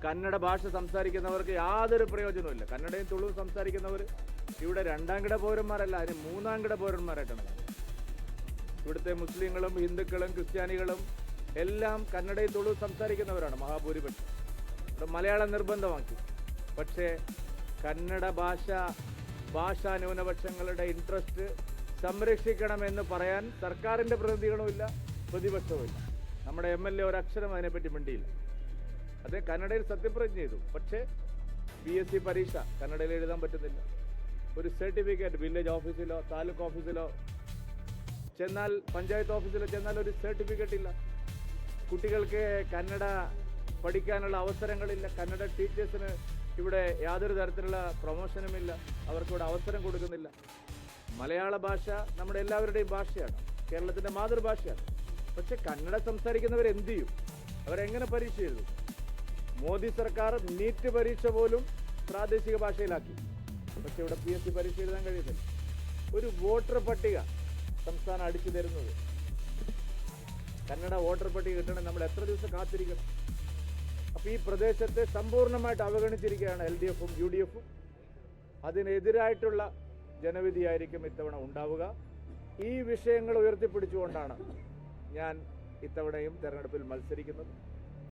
കന്നഡ ഭാഷ സംസാരിക്കുന്നവർക്ക് യാതൊരു പ്രയോജനവുമില്ല. കന്നഡയും തുളുവും സംസാരിക്കുന്നവർ ഇവിടെ രണ്ടാംകിട പൗരന്മാരല്ല, അതിന് മൂന്നാംകിട പൗരന്മാരായിട്ടാണ്. ഇവിടുത്തെ മുസ്ലിങ്ങളും ഹിന്ദുക്കളും ക്രിസ്ത്യാനികളും എല്ലാം കന്നഡയും തുളുവും സംസാരിക്കുന്നവരാണ് മഹാഭൂരിപക്ഷം. ഇവിടെ മലയാളം നിർബന്ധമാക്കി. പക്ഷേ കന്നഡ ഭാഷാ ന്യൂനപക്ഷങ്ങളുടെ ഇൻട്രസ്റ്റ് സംരക്ഷിക്കണമെന്ന് പറയാൻ സർക്കാരിൻ്റെ പ്രതിനിധികളുമില്ല, പ്രതിപക്ഷവുമില്ല. നമ്മുടെ MLA ഒരക്ഷരം അതിനെപ്പറ്റി മിണ്ടിയില്ല. അദ്ദേഹം കന്നഡയിൽ സത്യപ്രതിജ്ഞ ചെയ്തു. പക്ഷേ PSC പരീക്ഷ കന്നഡയിൽ എഴുതാൻ പറ്റുന്നില്ല. ഒരു സർട്ടിഫിക്കറ്റ് വില്ലേജ് ഓഫീസിലോ താലൂക്ക് ഓഫീസിലോ ചെന്നാൽ, പഞ്ചായത്ത് ഓഫീസിലോ ചെന്നാൽ ഒരു സർട്ടിഫിക്കറ്റ് ഇല്ല. കുട്ടികൾക്ക് കന്നഡ പഠിക്കാനുള്ള അവസരങ്ങളില്ല. കന്നഡ ടീച്ചേഴ്സിന് ഇവിടെ യാതൊരു തരത്തിലുള്ള പ്രൊമോഷനുമില്ല. അവർക്കിവിടെ അവസരം കൊടുക്കുന്നില്ല. മലയാള ഭാഷ നമ്മുടെ എല്ലാവരുടെയും ഭാഷയാണ്, കേരളത്തിൻ്റെ മാതൃഭാഷയാണ്. പക്ഷെ കന്നഡ സംസാരിക്കുന്നവർ എന്ത് ചെയ്യും? അവരെങ്ങനെ പരീക്ഷ എഴുതും? മോദി സർക്കാർ നീറ്റ് പരീക്ഷ പോലും പ്രാദേശിക ഭാഷയിലാക്കി. പക്ഷെ ഇവിടെ PSC പരീക്ഷ എഴുതാൻ കഴിയുന്നില്ല. ഒരു വോട്ടർ പട്ടിക സംസ്ഥാനം അടിച്ചു തരുന്നത്, കന്നഡ വോട്ടർ പട്ടിക കിട്ടണമെങ്കിൽ നമ്മൾ എത്ര ദിവസം കാത്തിരിക്കണം? അപ്പോൾ ഈ പ്രദേശത്തെ സമ്പൂർണ്ണമായിട്ട് അവഗണിച്ചിരിക്കുകയാണ് LDFും UDFും. അതിനെതിരായിട്ടുള്ള ജനവിധിയായിരിക്കും ഇത്തവണ ഉണ്ടാവുക. ഈ വിഷയങ്ങൾ ഉയർത്തിപ്പിടിച്ചുകൊണ്ടാണ് ഞാൻ ഇത്തവണയും തെരഞ്ഞെടുപ്പിൽ മത്സരിക്കുന്നത്.